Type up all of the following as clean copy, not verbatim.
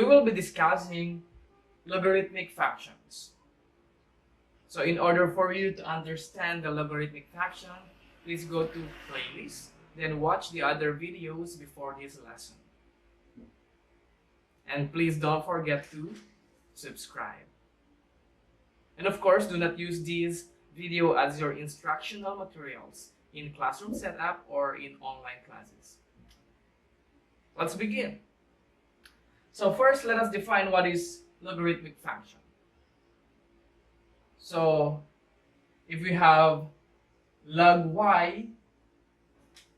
we will be discussing logarithmic functions. So in order for you to understand the logarithmic function, please go to playlist, then watch the other videos before this lesson. And please don't forget to subscribe. And of course, do not use this video as your instructional materials in classroom setup or in online classes. Let's begin. So first, let us define what is logarithmic function. So if we have log y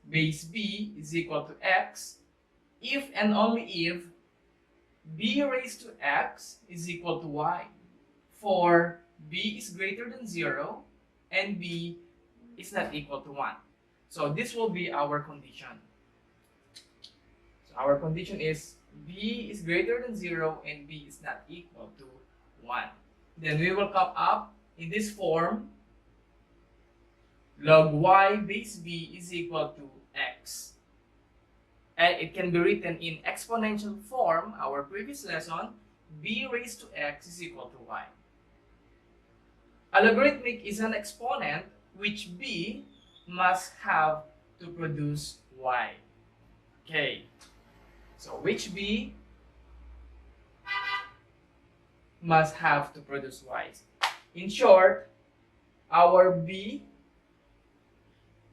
base b is equal to x, if and only if b raised to x is equal to y, for b is greater than 0 and b is not equal to 1. So this will be our condition. So our condition is b is greater than 0 and b is not equal to 1. Then we will come up in this form, log y base b is equal to x. And it can be written in exponential form, our previous lesson, b raised to x is equal to y. A logarithmic is an exponent which b must have to produce y. Okay, so which b must have to produce y. In short, our b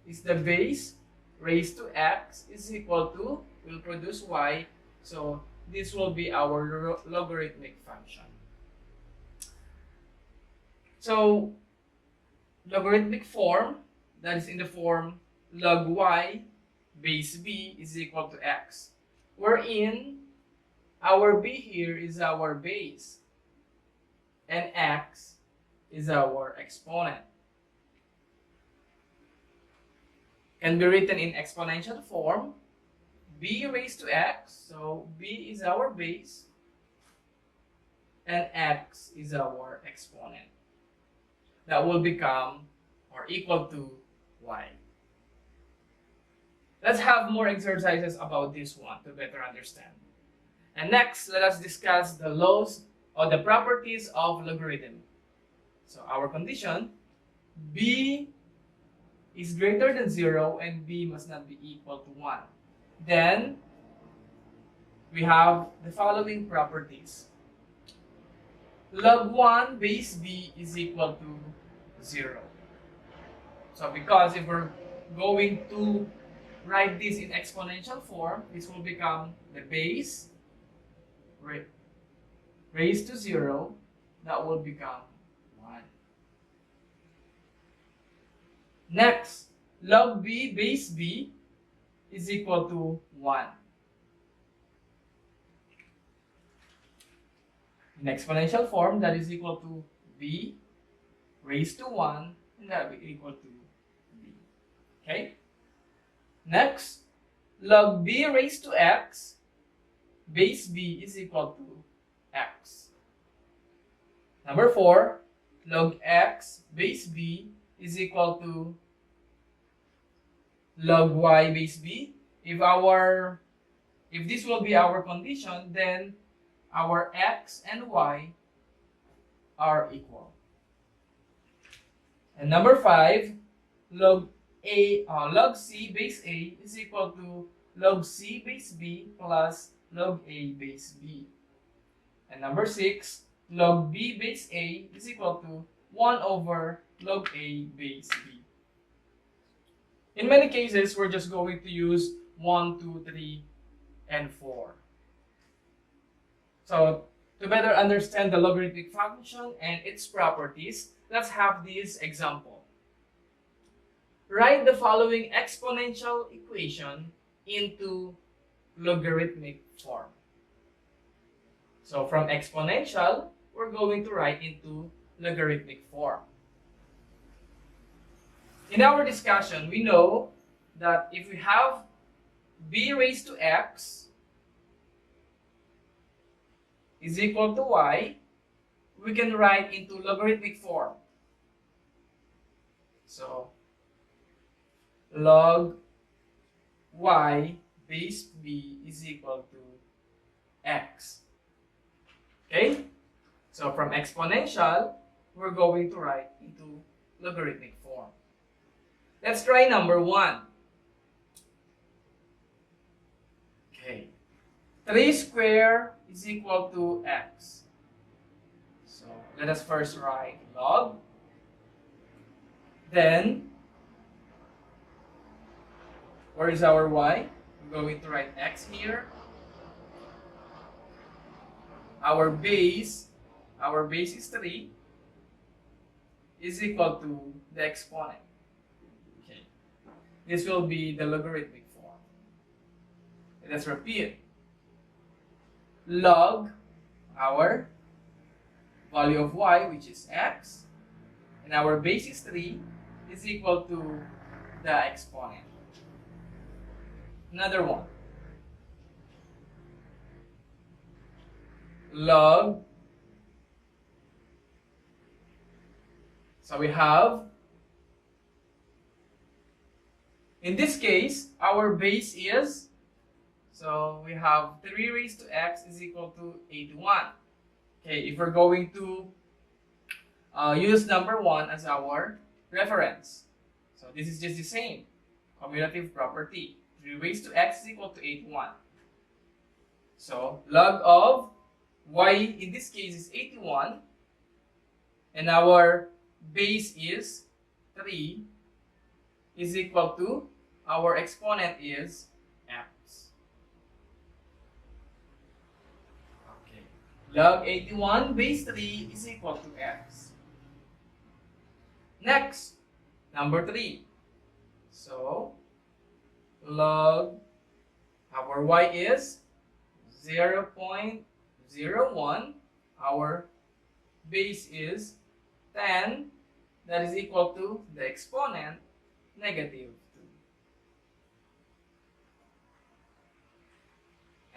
is the base raised to x is equal to, will produce y. So this will be our logarithmic function. So logarithmic form, that is in the form log y base b is equal to x, wherein our b here is our base and x is our exponent. Can be written in exponential form, b raised to x, so b is our base and x is our exponent. That will become or equal to y. Let's have more exercises about this one to better understand. And next, let us discuss the laws or the properties of logarithm. So our condition, b is greater than 0 and b must not be equal to 1. Then we have the following properties. Log 1 base b is equal to 0. So because if we're going to write this in exponential form, this will become the base raised to 0, that will become 1. Next, log b base b is equal to 1. In exponential form, that is equal to b raised to 1, and that will be equal to b. Okay? Next, log b raised to x base b is equal to x. Number 4, log x base b is equal to log y base b. If this will be our condition, then our x and y are equal. And number 5, log c base a is equal to log c base b plus log a base b. And number 6, log b base a is equal to 1 over log a base b. In many cases, we're just going to use 1, 2, 3, and 4. So to better understand the logarithmic function and its properties, let's have this example. Write the following exponential equation into logarithmic form. So from exponential, we're going to write into logarithmic form. In our discussion, we know that if we have b raised to x is equal to y, we can write into logarithmic form. So log y base b is equal to x. Okay? So from exponential, we're going to write into logarithmic form. Let's try number 1. Okay. 3 squared is equal to x. So let us first write log. Then, where is our y? We're going to write x here. Our base is 3, is equal to the exponent. Okay. This will be the logarithmic form. Let's repeat. Log our value of y, which is x, and our base is 3, is equal to the exponent. Another one. Log. So we have, in this case, our base is, so we have 3 raised to x is equal to 81. Okay, if we're going to use number 1 as our reference. So this is just the same commutative property. 3 raised to x is equal to 81. So log of y in this case is 81, and our base is 3, is equal to our exponent is x. Okay. Log 81 base 3 is equal to x. Next, number 3. So log our y is 0.01. Our base is 10. That is equal to the exponent negative 2.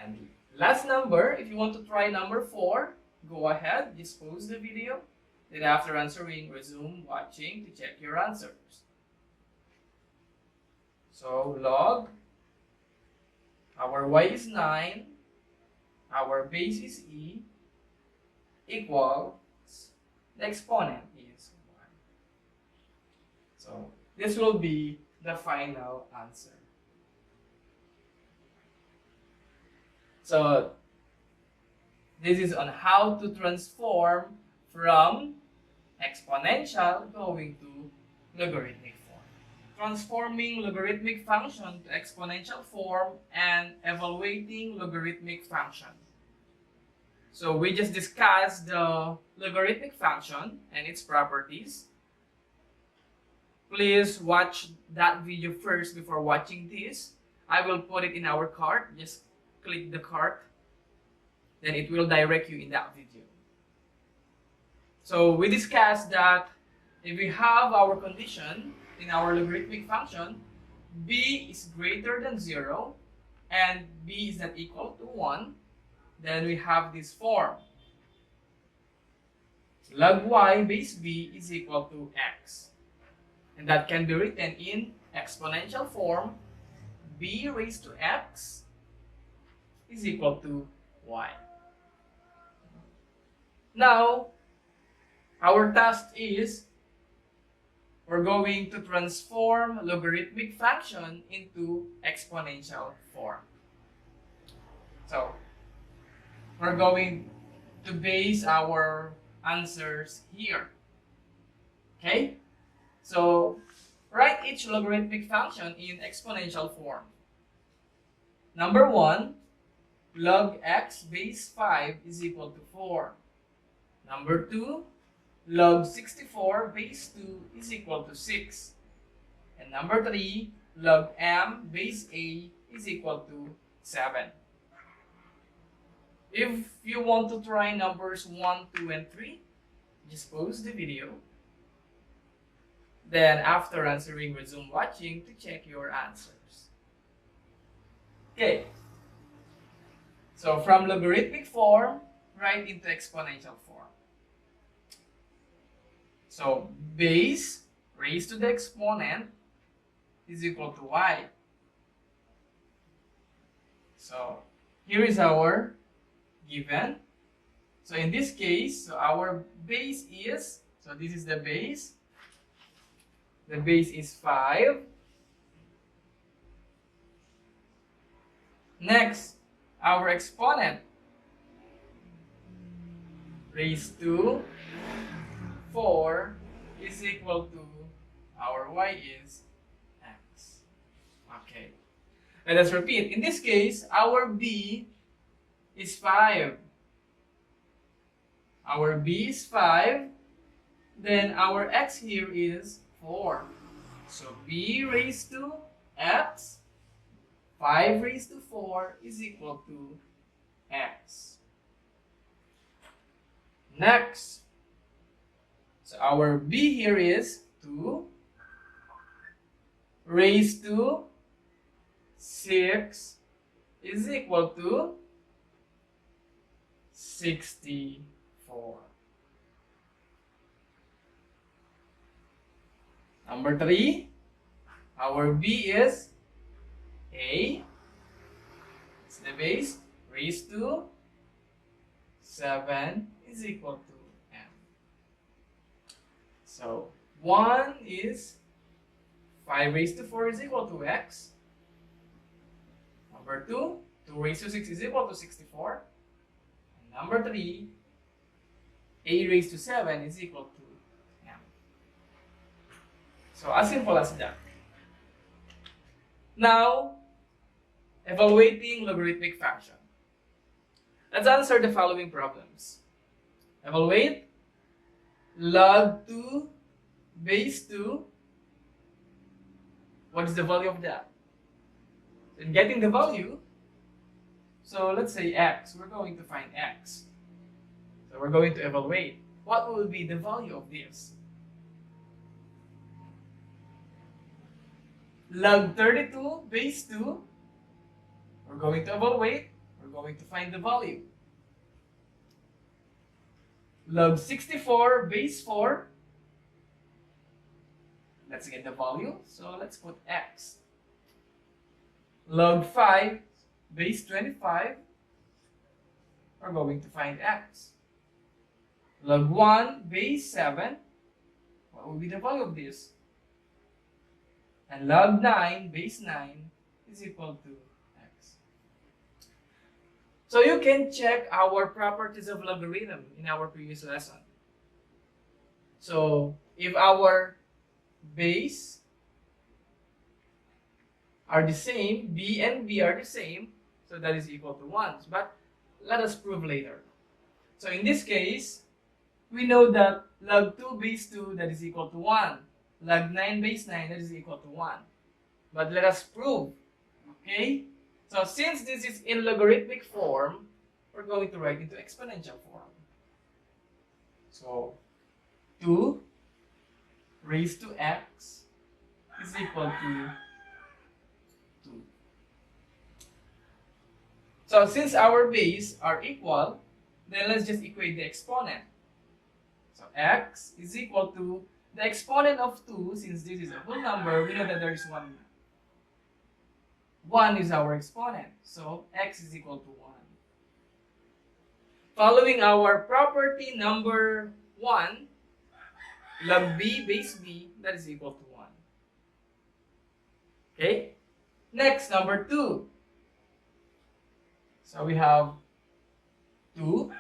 And last number, if you want to try number 4, go ahead, just pause the video. Then after answering, resume watching to check your answers. So log, our y is 9, our base is e, equals, the exponent is 1. So this will be the final answer. So this is on how to transform from exponential going to logarithmic form. Transforming logarithmic function to exponential form and evaluating logarithmic function. So we just discussed the logarithmic function and its properties. Please watch that video first before watching this. I will put it in our card. Just click the card. Then it will direct you in that video. So we discussed that if we have our condition in our logarithmic function, b is greater than 0 and b is not equal to 1, then we have this form. Log y base b is equal to x. And that can be written in exponential form. B raised to x is equal to y. Now, our task is we're going to transform logarithmic function into exponential form. So, we're going to base our answers here. Okay? So, write each logarithmic function in exponential form. Number 1, log x base 5 is equal to 4. Number 2, log 64 base 2 is equal to 6. And number 3, log m base a is equal to 7. If you want to try numbers 1, 2, and 3, just pause the video. Then after answering, resume watching to check your answers. Okay. So from logarithmic form, right into exponential form. So base raised to the exponent is equal to y. So here is our given. So in this case, so our base is, so this is the base. The base is 5. Next, our exponent raised to 4 is equal to our y is x. Okay. Let us repeat. In this case, our b is 5. Our b is 5. Then our x here is 4. So b raised to x, 5 raised to 4 is equal to x. Next, so our b here is 2 raised to 6 is equal to 64. Number 3, our b is a, it's the base, raised to 7 is equal to m. So 1 is 5 raised to 4 is equal to x. Number 2, 2 raised to 6 is equal to 64. And number 3, a raised to 7 is equal to m. So as simple as that. Now, evaluating logarithmic function. Let's answer the following problems. Evaluate log 2 base 2. What is the value of that? In getting the value, so let's say x, we're going to find x. So we're going to evaluate. What will be the value of this? Log 32 base 2, we're going to evaluate, we're going to find the value. Log 64 base 4, let's get the value, so let's put x. Log 5 base 25, we're going to find x. Log 1 base 7, what will be the value of this? And log 9 base 9 is equal to x. So you can check our properties of logarithm in our previous lesson. So if our base are the same, b and b are the same, so that is equal to 1. But let us prove later. So in this case, we know that log 2 base 2 that is equal to 1. Log 9 base 9 that is equal to 1. But let us prove. Okay? So since this is in logarithmic form, we're going to write into exponential form. So 2 raised to x is equal to 2. So since our base are equal, then let's just equate the exponent. So x is equal to the exponent of 2, since this is a whole number, we know that there is 1. 1 is our exponent, so x is equal to 1. Following our property number 1, log b base b, that is equal to 1. Okay? Next, number 2. So we have 2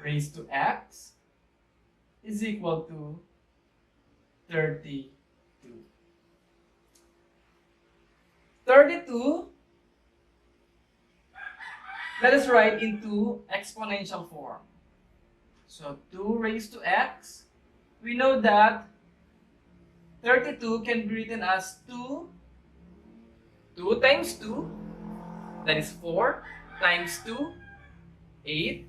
raised to x is equal to 32. 32, let us write into exponential form. So 2 raised to x, we know that 32 can be written as 2 times 2, that is 4, times 2, 8,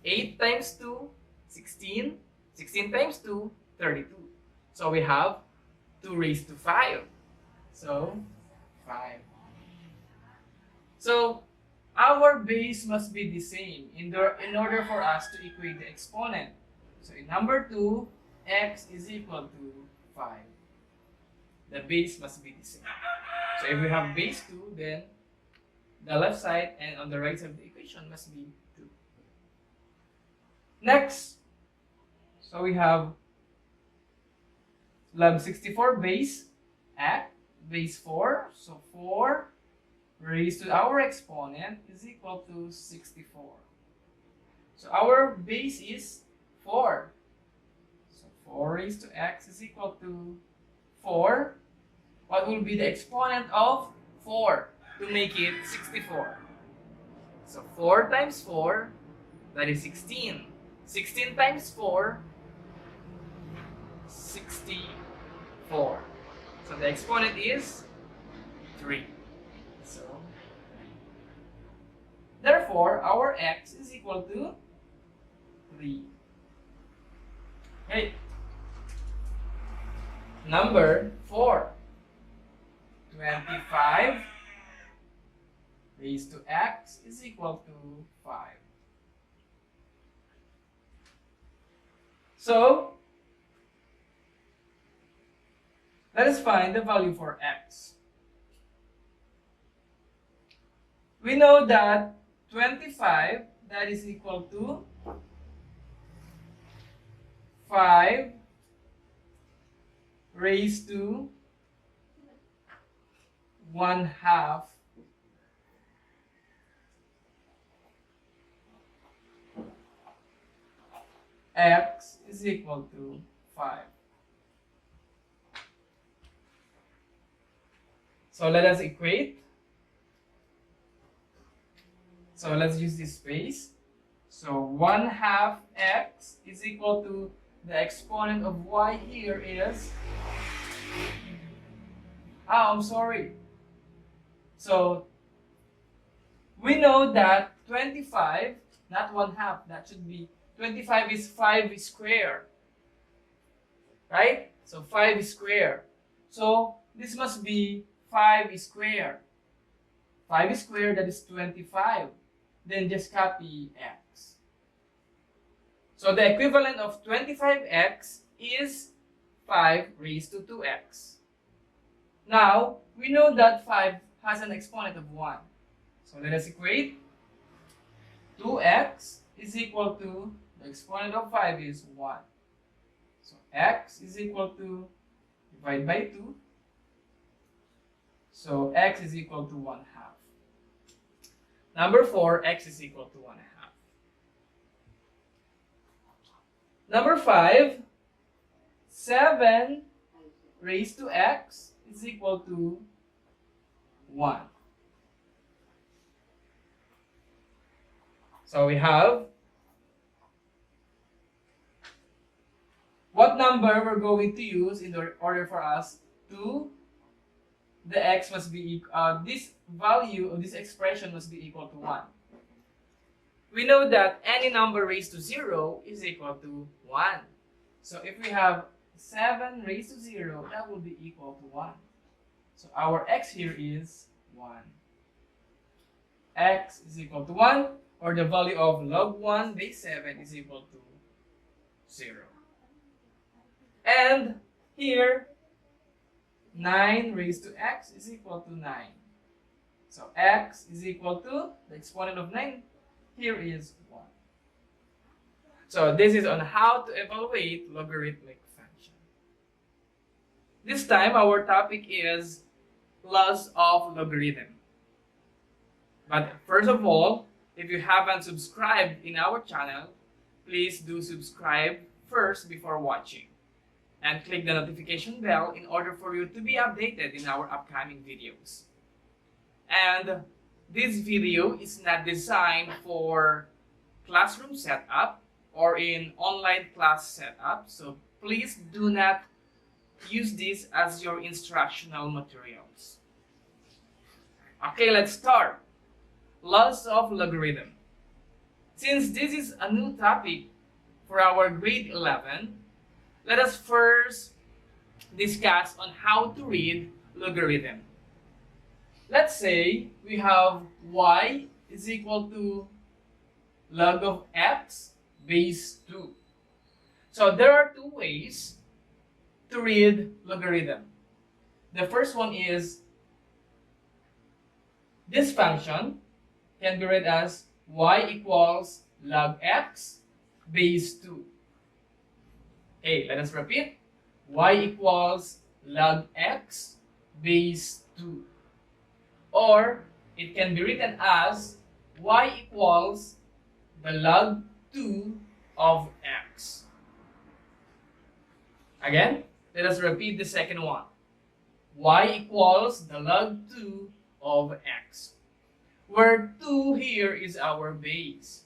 8 times 2, 16, 16 times 2, 32. So we have 2 raised to 5. So 5. So our base must be the same in order for us to equate the exponent. So in number 2, x is equal to 5. The base must be the same. So if we have base 2, then the left side and on the right side of the equation must be 2. Next, so we have log 64 base x base 4. So 4 raised to our exponent is equal to 64. So our base is 4. So 4 raised to x is equal to 4. What will be the exponent of 4 to make it 64? So 4 times 4, that is 16. 16 times 4, 64. So the exponent is 3. So therefore, our x is equal to 3. Okay. Number 4. 25 raised to x is equal to 5. So let us find the value for x. We know that 25, that is equal to 5 raised to 1/2 x is equal to 5. So let us equate. So let's use this space. So 1/2 x is equal to the exponent of y here is, I'm sorry. So we know that 25, not 1/2, that should be 25 is 5 square. Right? So 5 square. So this must be 5 square. 5 square, that is 25. Then just copy x. So the equivalent of 25x is 5 raised to 2x. Now, we know that 5 has an exponent of 1. So let us equate. 2x is equal to, the exponent of 5 is 1. So x is equal to, divide by 2. So x is equal to 1/2. Number 4, x is equal to 1/2. Number 5, 7 raised to x is equal to 1. So we have, what number we're going to use in order for us to, the x must be, this value of this expression must be equal to 1. We know that any number raised to 0 is equal to 1. So if we have 7 raised to 0, that will be equal to 1. So our x here is 1. X is equal to 1, or the value of log 1 base 7 is equal to 0. And here, 9 raised to x is equal to 9. So x is equal to, the exponent of 9 here is 1. So this is on how to evaluate logarithmic function. This time our topic is laws of logarithm. But first of all, if you haven't subscribed in our channel, please do subscribe first before watching. And click the notification bell in order for you to be updated in our upcoming videos. And this video is not designed for classroom setup or in online class setup, so please do not use this as your instructional materials. Okay, let's start. Laws of logarithm. Since this is a new topic for our grade 11, let us first discuss on how to read logarithm. Let's say we have y is equal to log of x base 2. So there are two ways to read logarithm. The first one is this function can be read as y equals log x base 2. Okay, let us repeat. Y equals log x base 2. Or it can be written as y equals the log 2 of x. Again, let us repeat the second one. Y equals the log 2 of x, where 2 here is our base.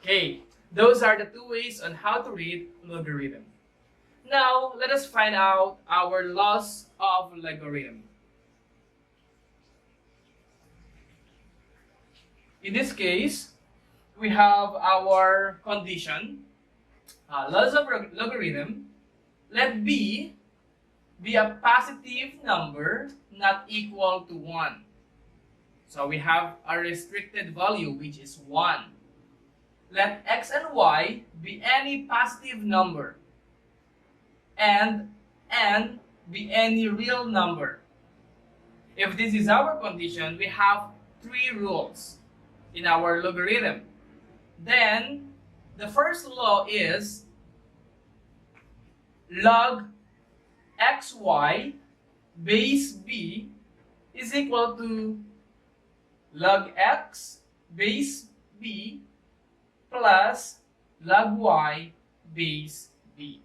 Okay, those are the two ways on how to read logarithm. Now, let us find out our laws of logarithm. In this case, we have our condition, laws of logarithm. Let b be a positive number not equal to 1. So we have a restricted value, which is 1. Let x and y be any positive number, and n be any real number. If this is our condition, we have 3 rules in our logarithm. Then, the first law is log xy base b is equal to log x base b plus log y base b.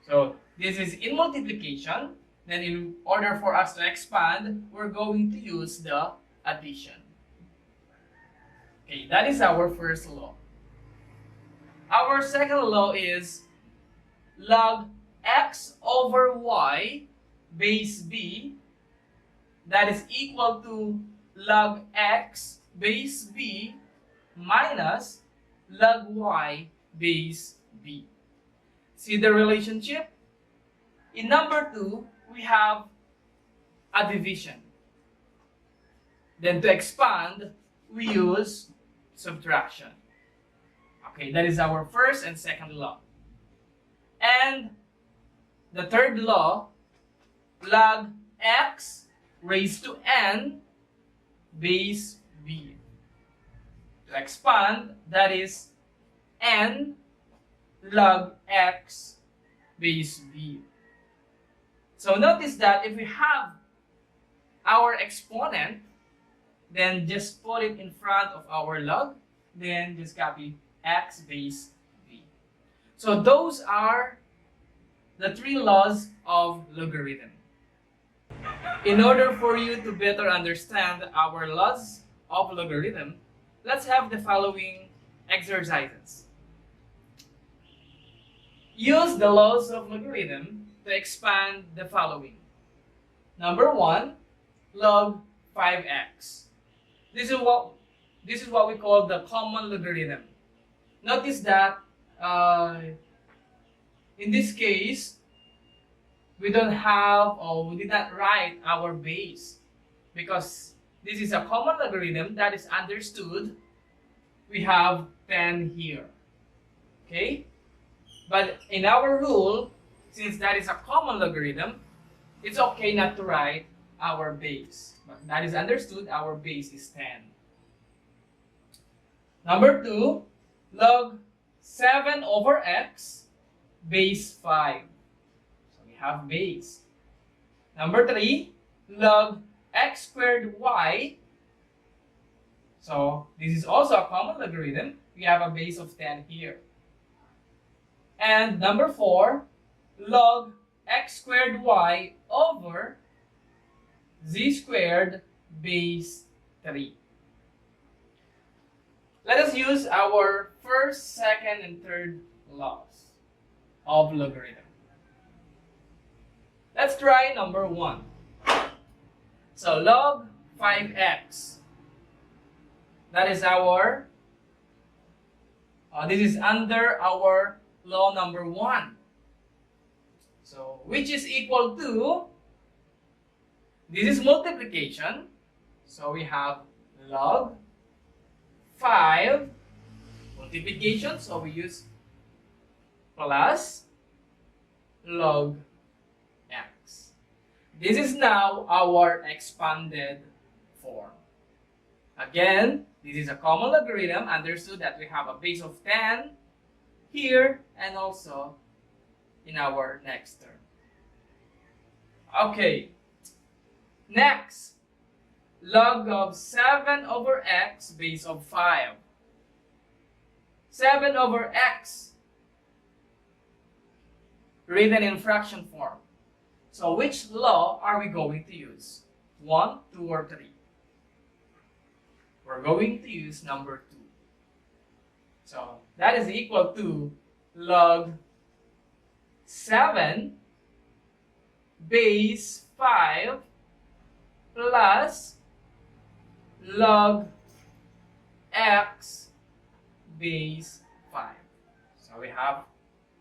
So this is in multiplication. Then in order for us to expand, we're going to use the addition. Okay, that is our first law. Our second law is log x over y base b, that is equal to log x base b minus log y base b. See the relationship? In number 2, we have a division. Then to expand, we use subtraction. Okay, that is our first and second law. And the third law, log x raised to n base b. To expand, that is n log x base b. So notice that if we have our exponent, then just put it in front of our log, then just copy x base b. So those are the 3 laws of logarithm. In order for you to better understand our laws of logarithm, let's have the following exercises. Use the laws of logarithm to expand the following. Number 1, log 5x. This is what we call the common logarithm. Notice that in this case, we don't have, or we did not write our base, because this is a common logarithm that is understood. We have 10 here. Okay? But in our rule, since that is a common logarithm, it's okay not to write our base. But that is understood, our base is 10. Number 2, log 7 over x base 5. So we have base. Number 3, log x squared y. So this is also a common logarithm. We have a base of 10 here. And number 4, log x squared y over z squared base 3. Let us use our first, second, and third laws of logarithm. Let's try number 1. So log 5x. That is our, this is under our law number 1. So which is equal to, this is multiplication. So we have log 5 multiplication. So we use plus log x. This is now our expanded form. Again, This is a common logarithm. Understood that we have a base of 10 here and also in our next term. Okay, next, log of 7 over x base of 5. 7 over x written in fraction form. So which law are we going to use? 1, 2, or 3? We're going to use number 2. So that is equal to log 7 base 5 plus log x base 5. So we have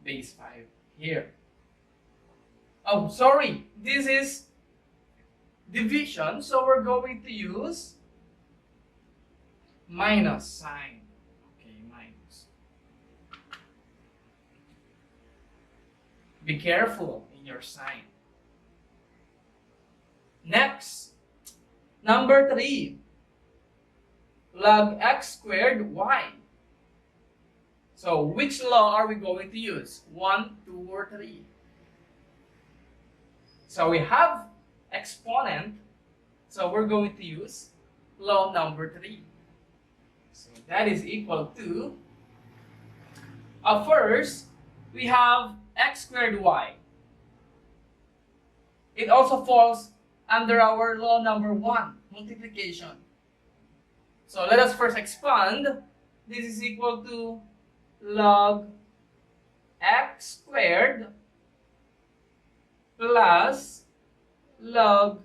base 5 here. Oh, sorry, this is division, so we're going to use minus sign. Okay, minus. Be careful in your sign. Next, number 3, log x squared y. So which law are we going to use? 1, 2, or 3? So we have exponent, so we're going to use law number 3. So that is equal to, first, we have x squared y. It also falls under our law number 1, multiplication. So let us first expand. This is equal to log x squared plus log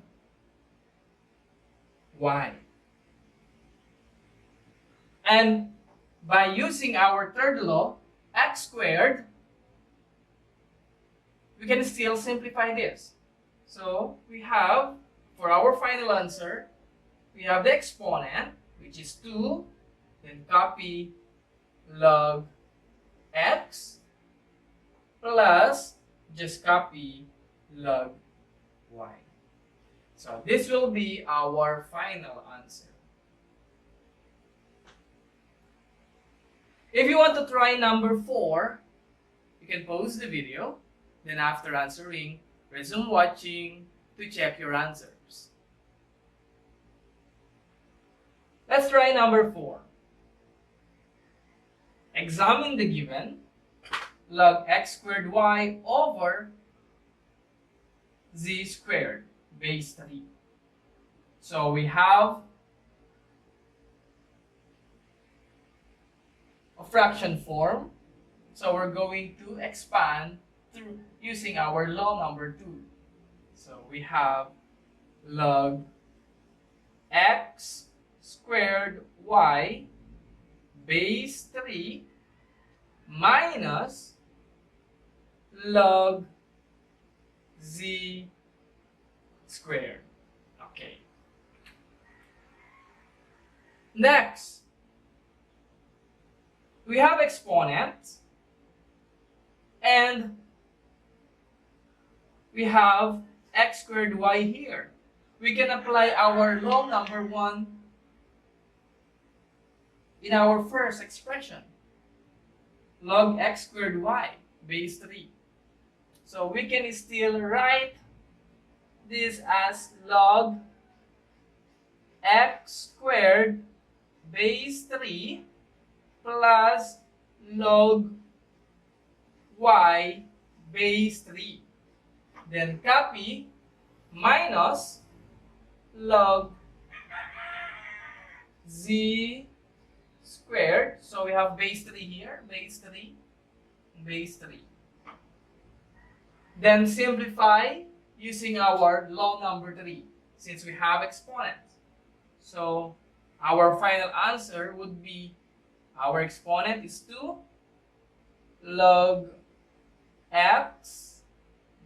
y. And by using our third law, x squared, we can still simplify this. So we have, for our final answer, we have the exponent, which is 2, then copy log x plus just copy log y. So this will be our final answer. If you want to try number 4, you can pause the video, then after answering, resume watching to check your answers. Let's try number 4. Examine the given log x squared y over z squared base 3. So we have a fraction form. So we're going to expand through using our law number 2. So we have log x squared y base 3 minus log z squared. Okay. Next, we have exponent and we have x squared y here. We can apply our law number 1 in our first expression. Log x squared y base 3. So we can still write this as log x squared base 3 plus log y base 3. Then copy minus log z squared. So we have base 3 here, base 3, base 3. Then simplify using our law number 3 since we have exponents. So our final answer would be, our exponent is 2 log x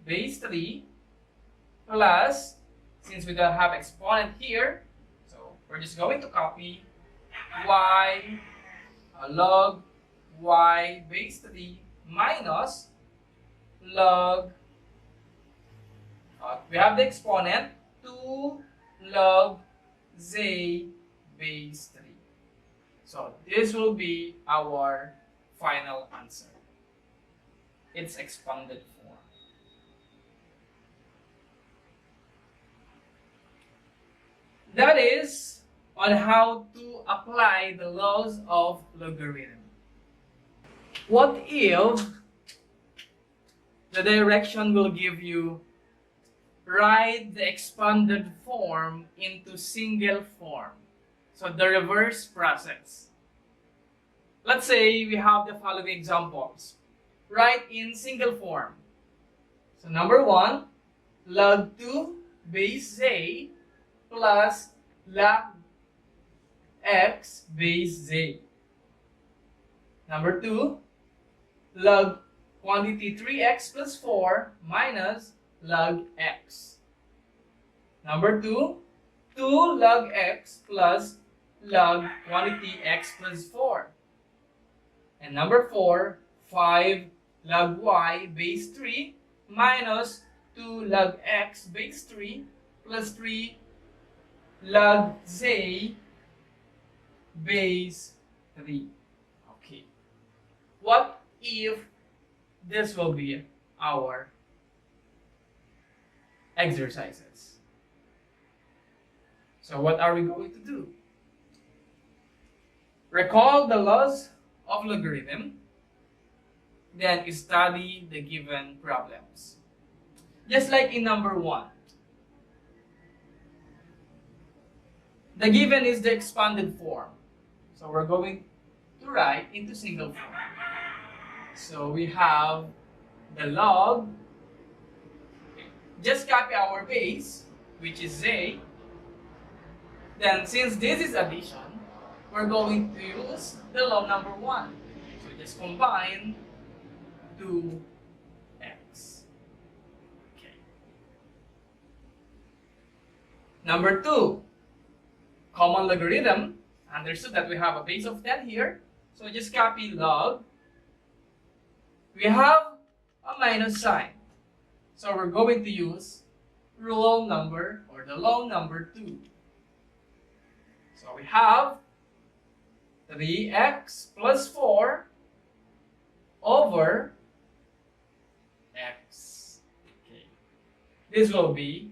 base 3 plus, since we don't have exponent here, so we're just going to copy y log y base 3 minus log, we have the exponent 2 log z base 3. So this will be our final answer. Its expanded form. That is on how to apply the laws of logarithm. What if the direction will give you write the expanded form into single form? So the reverse process. Let's say we have the following examples. Write in single form. So number 1, log 2 base z plus log x base z. Number 2, log quantity 3x plus 4 minus log x. Number 2, 2 log x plus log quantity x plus 4. And number 4, 5 log y base 3 minus 2 log x base 3 plus 3 log z base 3. Okay. What if this will be our exercises? So what are we going to do? Recall the laws of logarithm, then study the given problems. Just like in number 1. The given is the expanded form. So we're going to write into single form. So we have the log. Just copy our base, which is z. Then since this is addition, we're going to use the law number 1. So just combine 2x. Okay. Number 2, common logarithm. Understood that we have a base of 10 here. So just copy log. We have a minus sign. So we're going to use rule number or the law number 2. So we have 3x plus 4 over x. Okay. This will be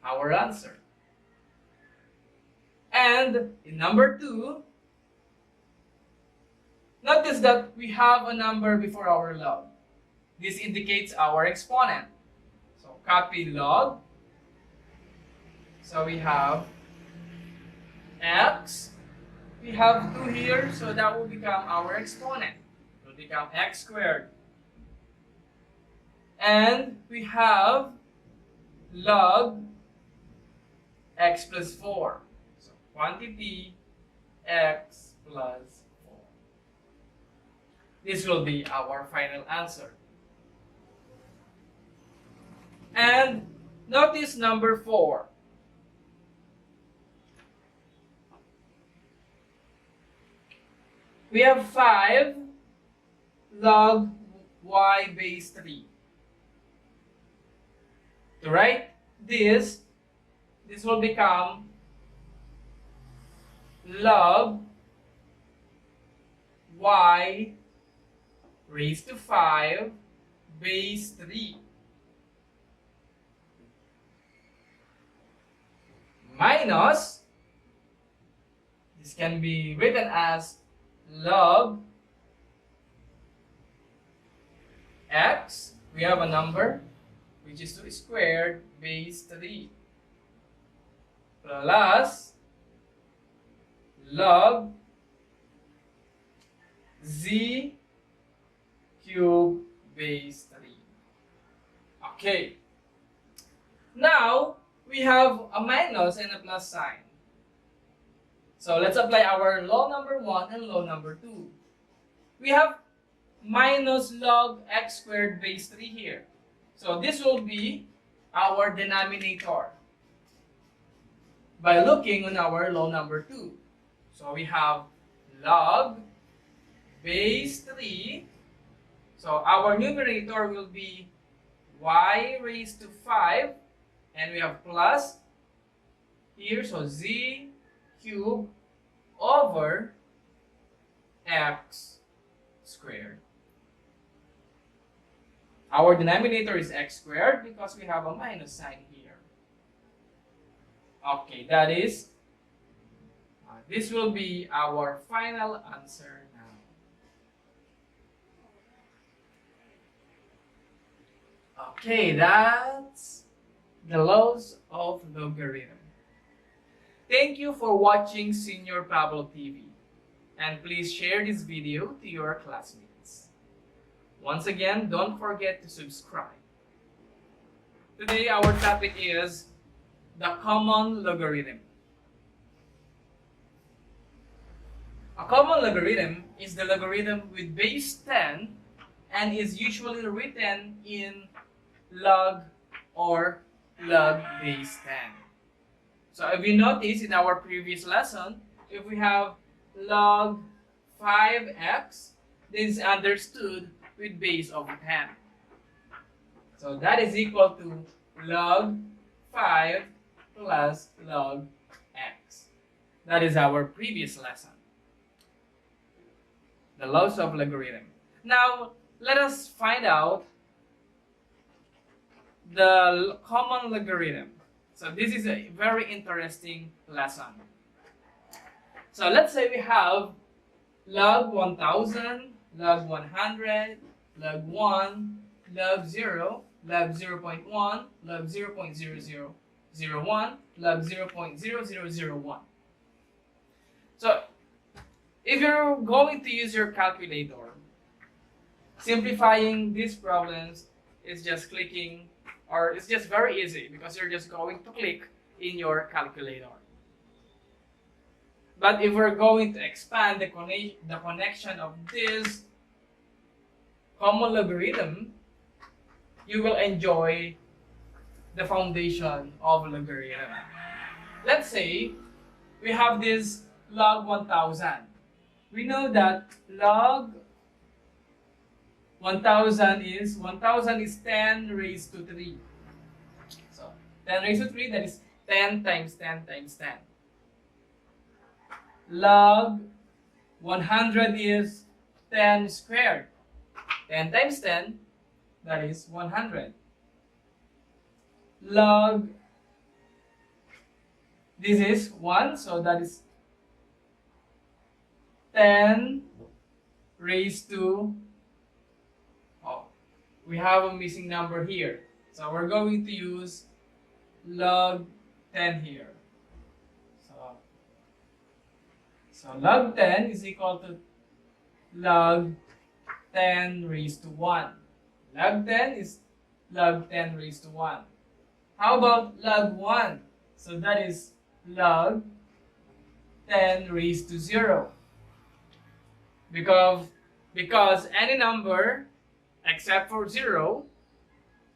our answer. And in number 2, notice that we have a number before our log. This indicates our exponent. So copy log. So we have x. We have 2 here, so that will become our exponent. It will become x squared. And we have log x plus 4. So quantity x plus 4. This will be our final answer. And notice number 4. We have 5 log y base 3. To write this will become log y raised to 5 base 3 minus, this can be written as log x, we have a number which is 2 squared base 3 plus log z cube base 3. Okay. Now, we have a minus and a plus sign. So let's apply our law number 1 and law number 2. We have minus log x squared base 3 here. So this will be our denominator by looking on our law number 2. So we have log base 3. So our numerator will be y raised to 5. And we have plus here, so z cube over x squared. Our denominator is x squared because we have a minus sign here. Okay, that is, this will be our final answer now. Okay, that's the laws of logarithm. Thank you for watching Señor Pablo TV, and please share this video to your classmates. Once again, don't forget to subscribe. Today our topic is the common logarithm. A common logarithm is the logarithm with base 10 and is usually written in log or log base 10. So if you notice in our previous lesson, if we have log 5x, this is understood with base of 10. So that is equal to log 5 plus log x. That is our previous lesson. The laws of logarithm. Now, let us find out the common logarithm. So this is a very interesting lesson. So let's say we have log 1000, log 100, log 1, log 0, log 0.1, log 0.0001, log 0.0001. So if you're going to use your calculator, simplifying these problems is just clicking, or it's just very easy because you're just going to click in your calculator. But if we're going to expand the connection of this common logarithm, you will enjoy the foundation of logarithm. Let's say we have this log 1000. We know that log 1000 is 10 raised to 3. So 10 raised to 3, that is 10 times 10 times 10. Log 100 is 10 squared. 10 times 10, that is 100. Log, this is 1, so that is 10 raised to, we have a missing number here. So we're going to use log 10 here. So log 10 is equal to log 10 raised to 1. Log 10 is log 10 raised to 1. How about log 1? So that is log 10 raised to 0. Because any number except for 0,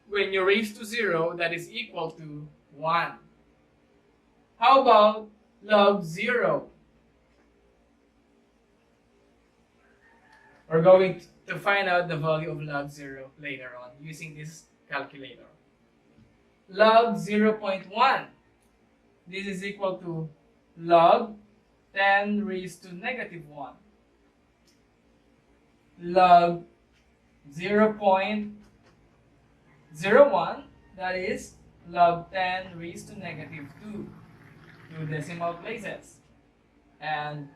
when you raise to 0, that is equal to 1. How about log 0? We're going to find out the value of log 0 later on using this calculator. Log 0.1. This is equal to log 10 raised to negative 1. Log 0.01, that is log 10 raised to negative 2, 2 decimal places. And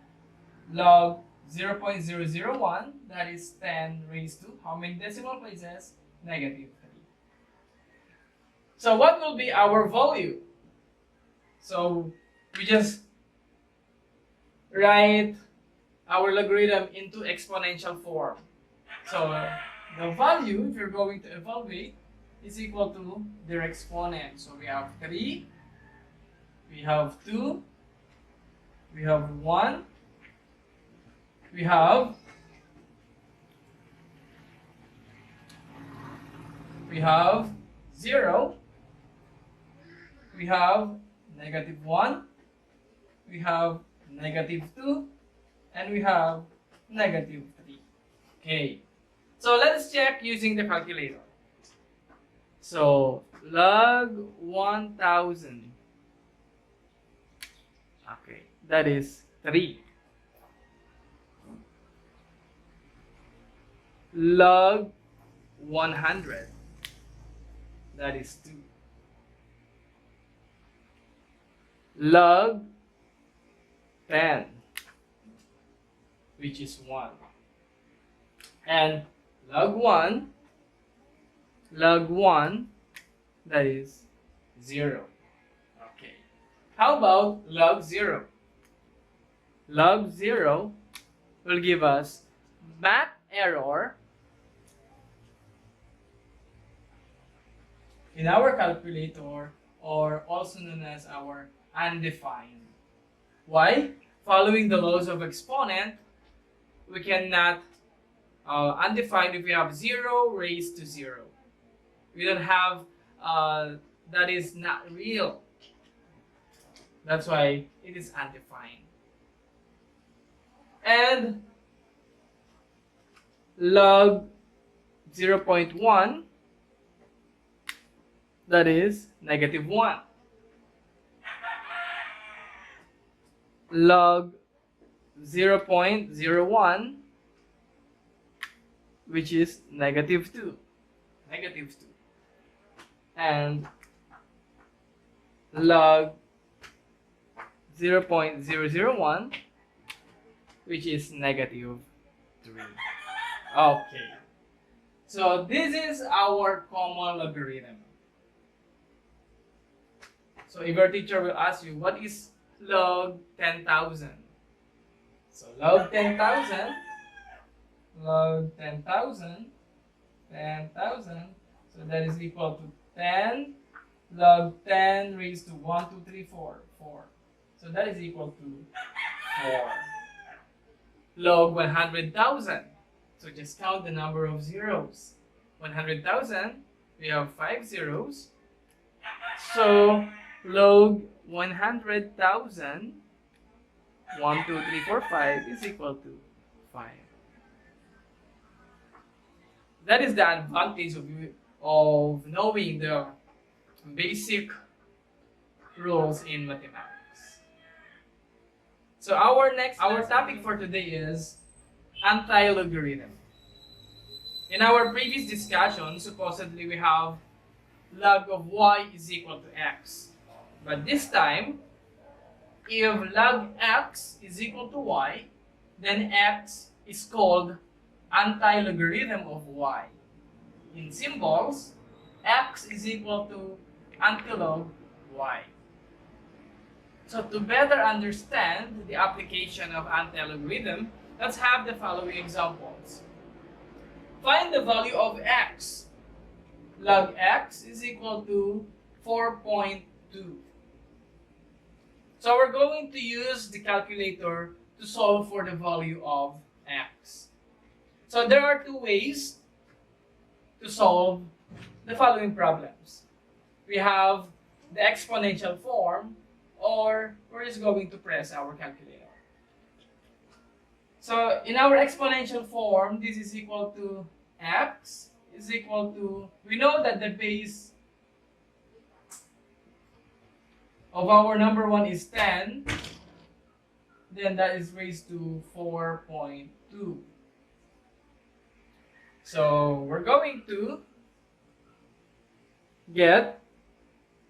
log 0.001, that is 10 raised to how many decimal places? Negative 3. So what will be our value? So we just write our logarithm into exponential form. So the value, if you're going to evaluate, is equal to their exponent. So we have 3, we have 2, we have 1, we have 0, we have negative 1, we have negative 2, and we have negative 3. Okay, so let's check using the calculator. So log 1000, okay, that is 3. log 100, that is 2. Log 10, which is 1. And log 1, that is 0. Okay. How about log 0? Log 0 will give us math error in our calculator, or also known as our undefined. Why? Following the laws of exponent, we cannot undefined if we have 0 raised to 0. We don't have, that is not real. That's why it is undefined. And log 0.1, that is -1. Log 0.01, which is -2. And log 0.001, which is -3. Okay. So this is our common logarithm. So if your teacher will ask you, what is log 10,000? So log 10,000, 10,000, so that is equal to 10 log 10 raised to 1, 2, 3, 4. So that is equal to 4. Log 100,000. So just count the number of zeros. 100,000, we have 5 zeros. So log 100,000, 1, 2, 3, 4, 5 is equal to 5. That is the advantage of knowing the basic rules in mathematics. So our topic for today is antilogarithm. In our previous discussion, supposedly we have log of y is equal to x. But this time, if log x is equal to y, then x is called antilogarithm of y. In symbols, x is equal to antilog y. So to better understand the application of antilogarithm, let's have the following examples. Find the value of x. Log x is equal to 4.2. So we're going to use the calculator to solve for the value of x. So there are two ways to solve the following problems. We have the exponential form, or we're just going to press our calculator. So in our exponential form, this is equal to x is equal to, we know that the base of our number 1 is 10, then that is raised to 4.2. So we're going to get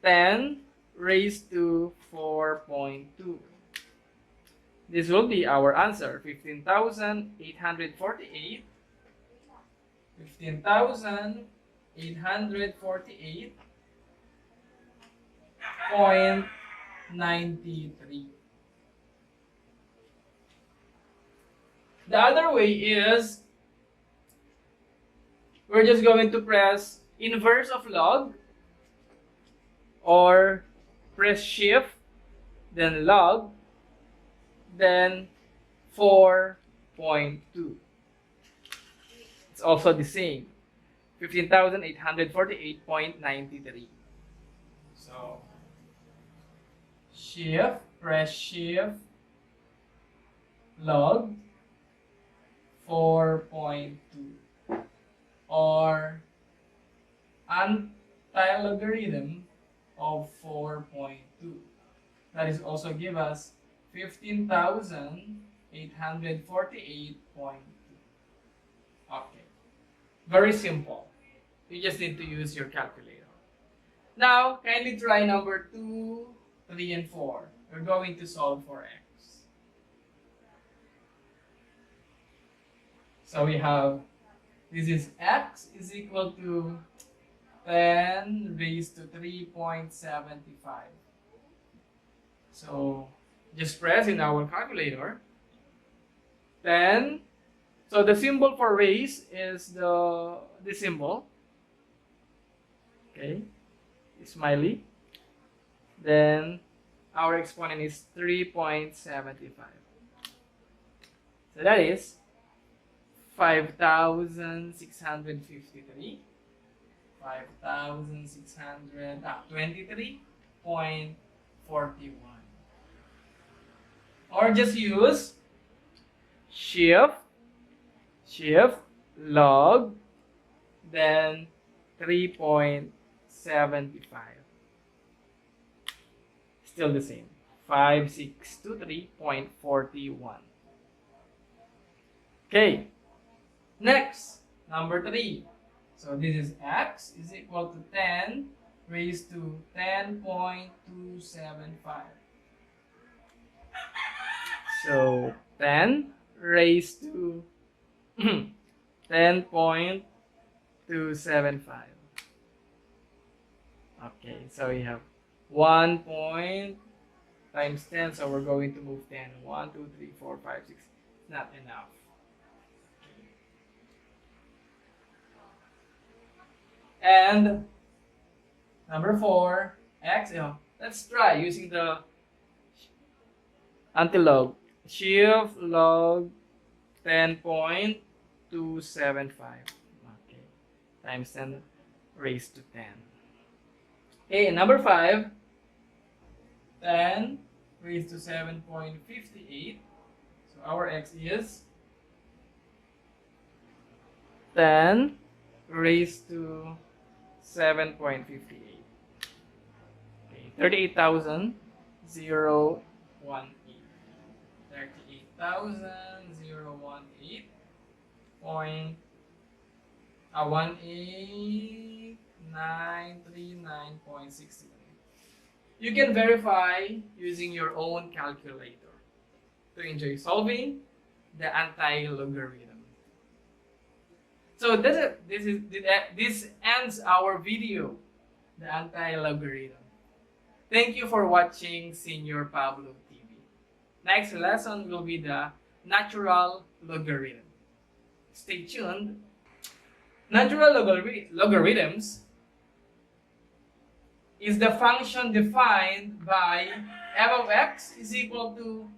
10 raised to 4.2. This will be our answer, 15,848. 15,848.93. The other way is, we're just going to press inverse of log, or press shift, then log, then 4.2. It's also the same, 15,848.93. So shift, press shift, log 4.2, or antilogarithm of 4.2. That is also give us 15,848.2. Okay. Very simple. You just need to use your calculator. Now, kindly try number 2, 3, and 4. We're going to solve for x. So we have, this is x is equal to 10 raised to 3.75. So just press in our calculator. 10. So the symbol for raise is the symbol. Okay. Smiley. Then our exponent is 3.75. So that is 5,653. 5,623.41. Or just use shift log then 3.75. Still the same. 5,623.41. Okay. Next, number 3. So this is x is equal to 10 raised to 10.275. So 10 raised to 10.275. Okay, so we have 1 point times 10, so we're going to move 10. 1, 2, 3, 4, 5, 6. It's not enough. And number 4, x. Let's try using the antilog. Shift log 10.275. Okay, times 10 raised to 10. Okay, number 5. 10 raised to 7.58. So our x is 10 raised to 7.58. Okay, 38,018. 38,018 point 18939.63. You can verify using your own calculator to enjoy solving the anti-logarithm. So this ends our video, the anti-logarithm. Thank you for watching Señor Pablo TV. Next lesson will be the natural logarithm. Stay tuned. Natural logarithms is the function defined by f of x is equal to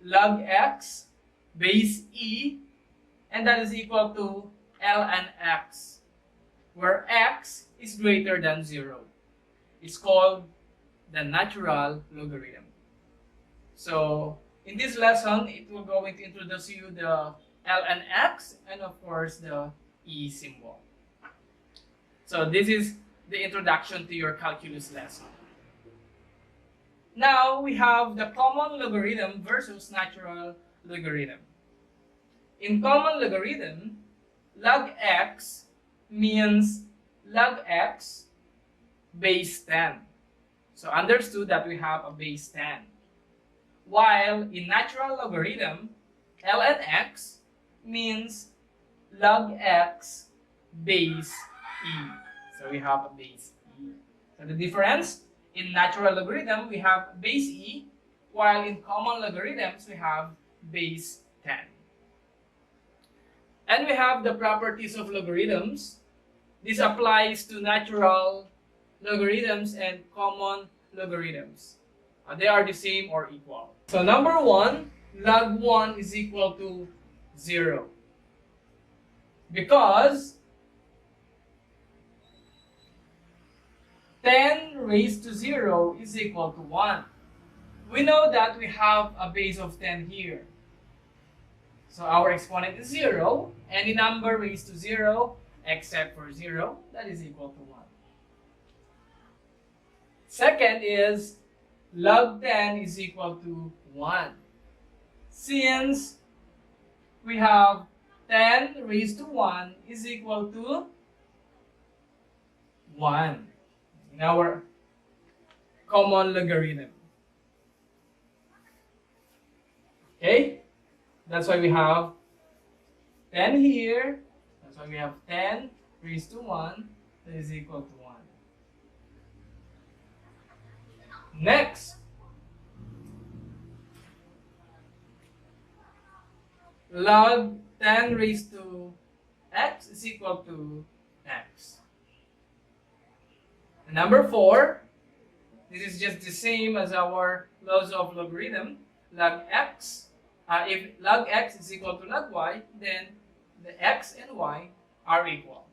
log x base e, and that is equal to ln x, where x is greater than 0. It's called the natural logarithm. So in this lesson, it will going to introduce you the ln x and of course the e symbol. So this is the introduction to your calculus lesson. Now we have the common logarithm versus natural logarithm. In common logarithm, log x means log x base 10. So understood that we have a base 10. While in natural logarithm, ln x means log x base e. So we have a base e. So the difference, in natural logarithm we have base e, while in common logarithms we have base 10. And we have the properties of logarithms. This applies to natural logarithms and common logarithms. They are the same or equal. So number 1, log 1 is equal to 0. Because 10 raised to 0 is equal to 1. We know that we have a base of 10 here. So our exponent is 0. Any number raised to 0 except for 0, that is equal to 1. Second is log 10 is equal to 1. Since we have 10 raised to 1 is equal to 1 in our common logarithm. Okay? That's why we have 10 here. That's why we have 10 raised to 1 that is equal to 1. Next, log 10 raised to x is equal to x. And number 4, this is just the same as our laws of logarithm. Log x, if log x is equal to log y, then the x and y are equal.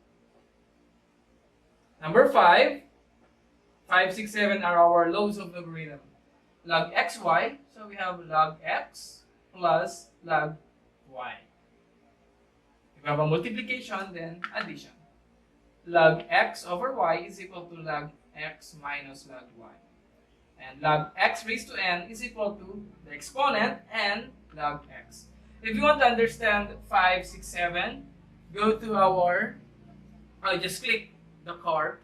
Number 5, 5, 6, 7 are our laws of logarithm. Log xy, so we have log x plus log y. If we have a multiplication, then addition. Log x over y is equal to log x minus log y. And log x raised to n is equal to the exponent n log x. If you want to understand 5, 6, 7, go to our, just click the card,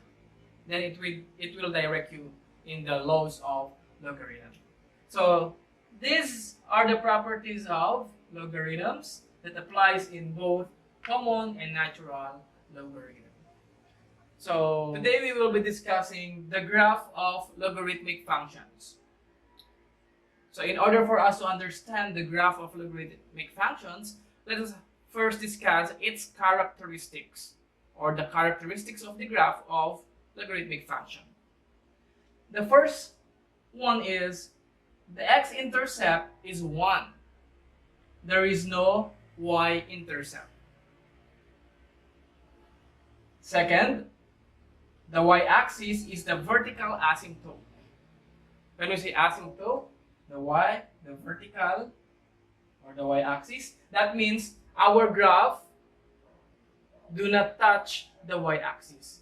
then it will direct you in the laws of logarithm. So these are the properties of logarithms that applies in both common and natural logarithm. So today we will be discussing the graph of logarithmic functions. So in order for us to understand the graph of logarithmic functions, let us first discuss its characteristics, or the characteristics of the graph of logarithmic function. The first one is the x-intercept is 1. There is no y-intercept. Second, the y-axis is the vertical asymptote. When we say asymptote, the vertical or the y-axis, that means our graph do not touch the y-axis.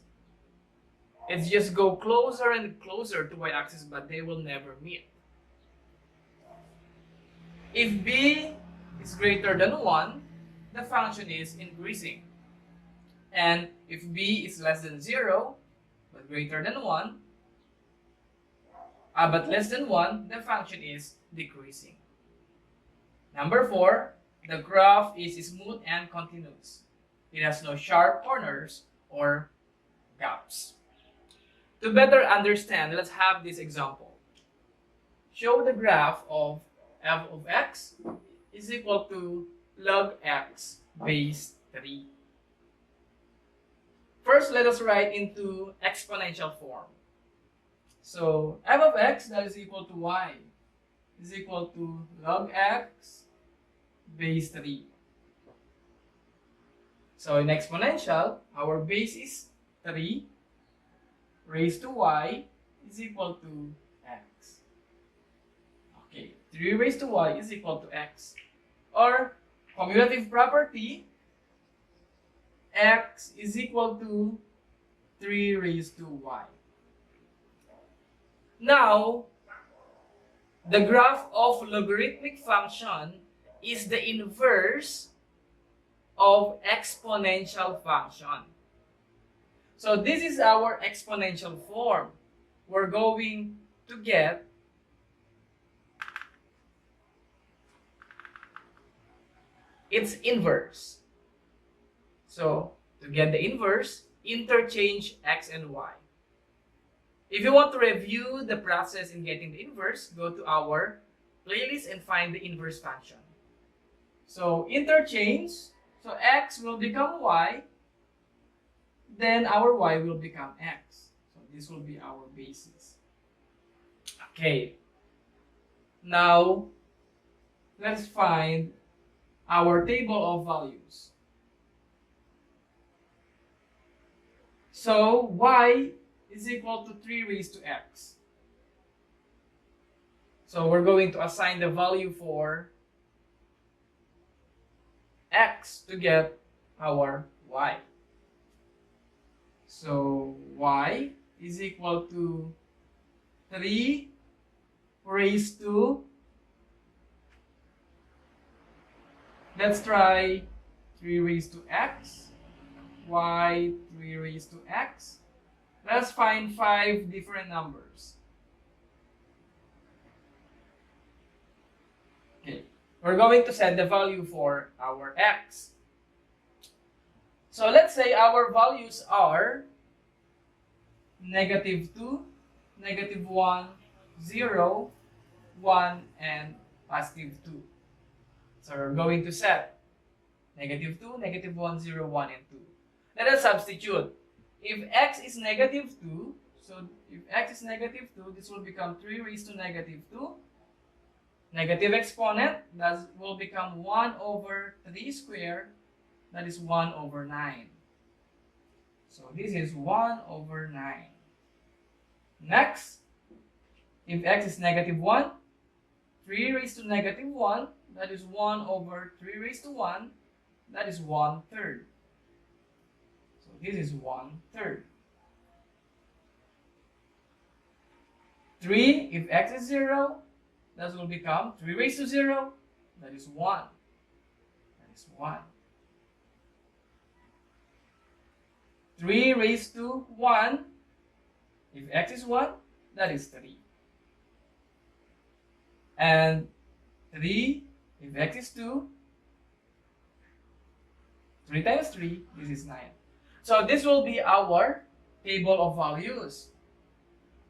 It's just go closer and closer to y-axis, but they will never meet. If b is greater than 1, the function is increasing. And if b is less than 0, but greater than 1, but less than 1, the function is decreasing. Number 4, the graph is smooth and continuous. It has no sharp corners or gaps. To better understand, let's have this example. Show the graph of f of x is equal to log x base 3. First, let us write into exponential form. So f of x, that is equal to y, is equal to log x base 3. So in exponential, our base is 3 raised to y is equal to x. Okay, 3 raised to y is equal to x. Or commutative property, x is equal to 3 raised to y. Now, the graph of logarithmic function is the inverse of exponential function. So this is our exponential form. We're going to get its inverse. So to get the inverse, interchange x and y. If you want to review the process in getting the inverse, go to our playlist and find the inverse function. So interchange, so x will become y, then our y will become x. So this will be our basis. Okay. Now, let's find our table of values. So y is equal to 3 raised to x. So we're going to assign the value for x to get our y. So y is equal to 3 raised to, let's try 3 raised to x, y 3 raised to x. Let's find 5 different numbers. Okay, we're going to set the value for our x. So let's say our values are -2, -1, 0, 1, and +2. So we're going to set -2, -1, 0, 1, and 2. Let us substitute. If x is -2, so if x is -2, this will become 3 raised to -2. Negative exponent, that will become 1 over 3 squared, that is 1 over 9. So this is 1 over 9. Next, if x is -1, 3 raised to -1, that is 1 over 3 raised to 1, that is 1/3. So this is 1/3. 3, if x is 0, that will become 3 raised to 0, that is 1. That is 1. 3 raised to 1, if x is 1, that is 3. And 3, if x is 2, 3 times 3, this is 9. So this will be our table of values.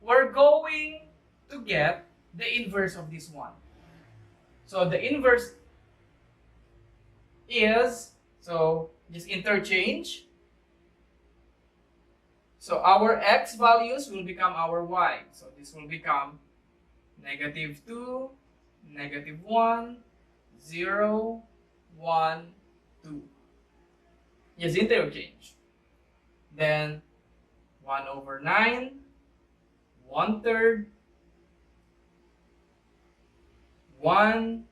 We're going to get the inverse of this one. So the inverse is, so just interchange. So our x values will become our y. So this will become -2, -1, 0, 1, 2. Yes, interchange. Then 1 over 9, 1/3, 1,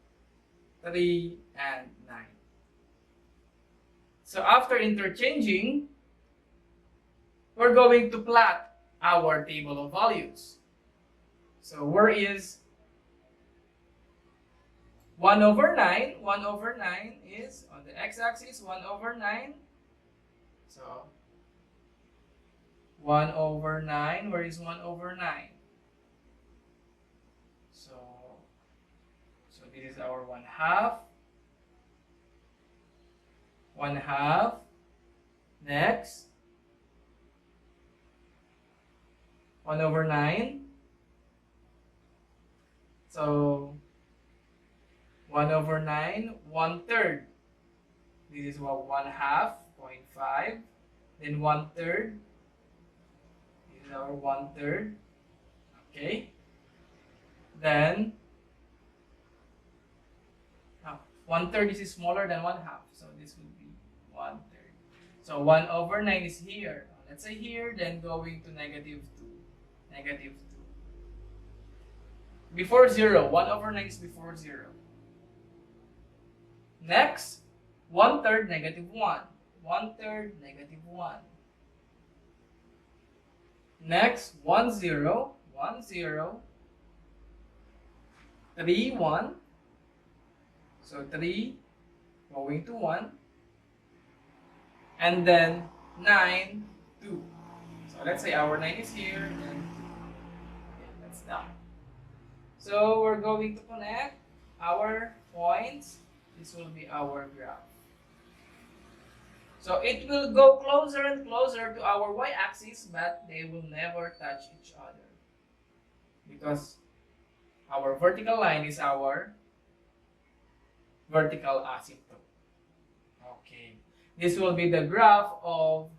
3, and 9. So after interchanging, we're going to plot our table of values. So where is 1 over 9? 1 over 9 is on the x-axis, 1 over 9. So 1 over 9, where is 1 over 9? So this is our 1/2. 1/2. Next, 1 over 9. So 1 over 9, 1/3. This is what 1/2, 0.5. Then 1/3. This is our 1/3. Okay. Then 1/3 is smaller than 1/2. So this will be 1/3. So 1 over 9 is here. Let's say here, then going to -2. -2. Before 0, 1 over 9 is before 0. Next, 1/3 -1. 1/3 -1. Next, 1 0, 1 0, 3 1. So 3 going to 1. And then 9 2. So let's say our 9 is here, and then that's done. So we're going to connect our points. This will be our graph. So it will go closer and closer to our y-axis, but they will never touch each other, because our vertical line is our vertical asymptote. Okay, this will be the graph of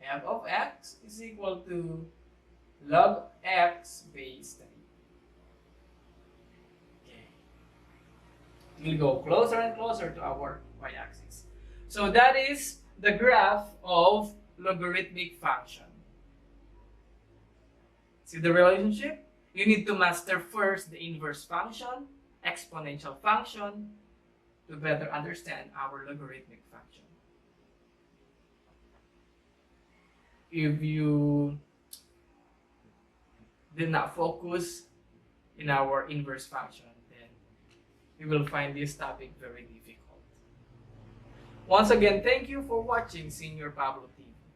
f of x is equal to log x base 3. Okay, it will go closer and closer to our y-axis. So that is the graph of logarithmic function. See the relationship? You need to master first the inverse function, exponential function, to better understand our logarithmic function. If you did not focus in our inverse function, then you will find this topic very difficult. Once again, thank you for watching Señor Pablo TV.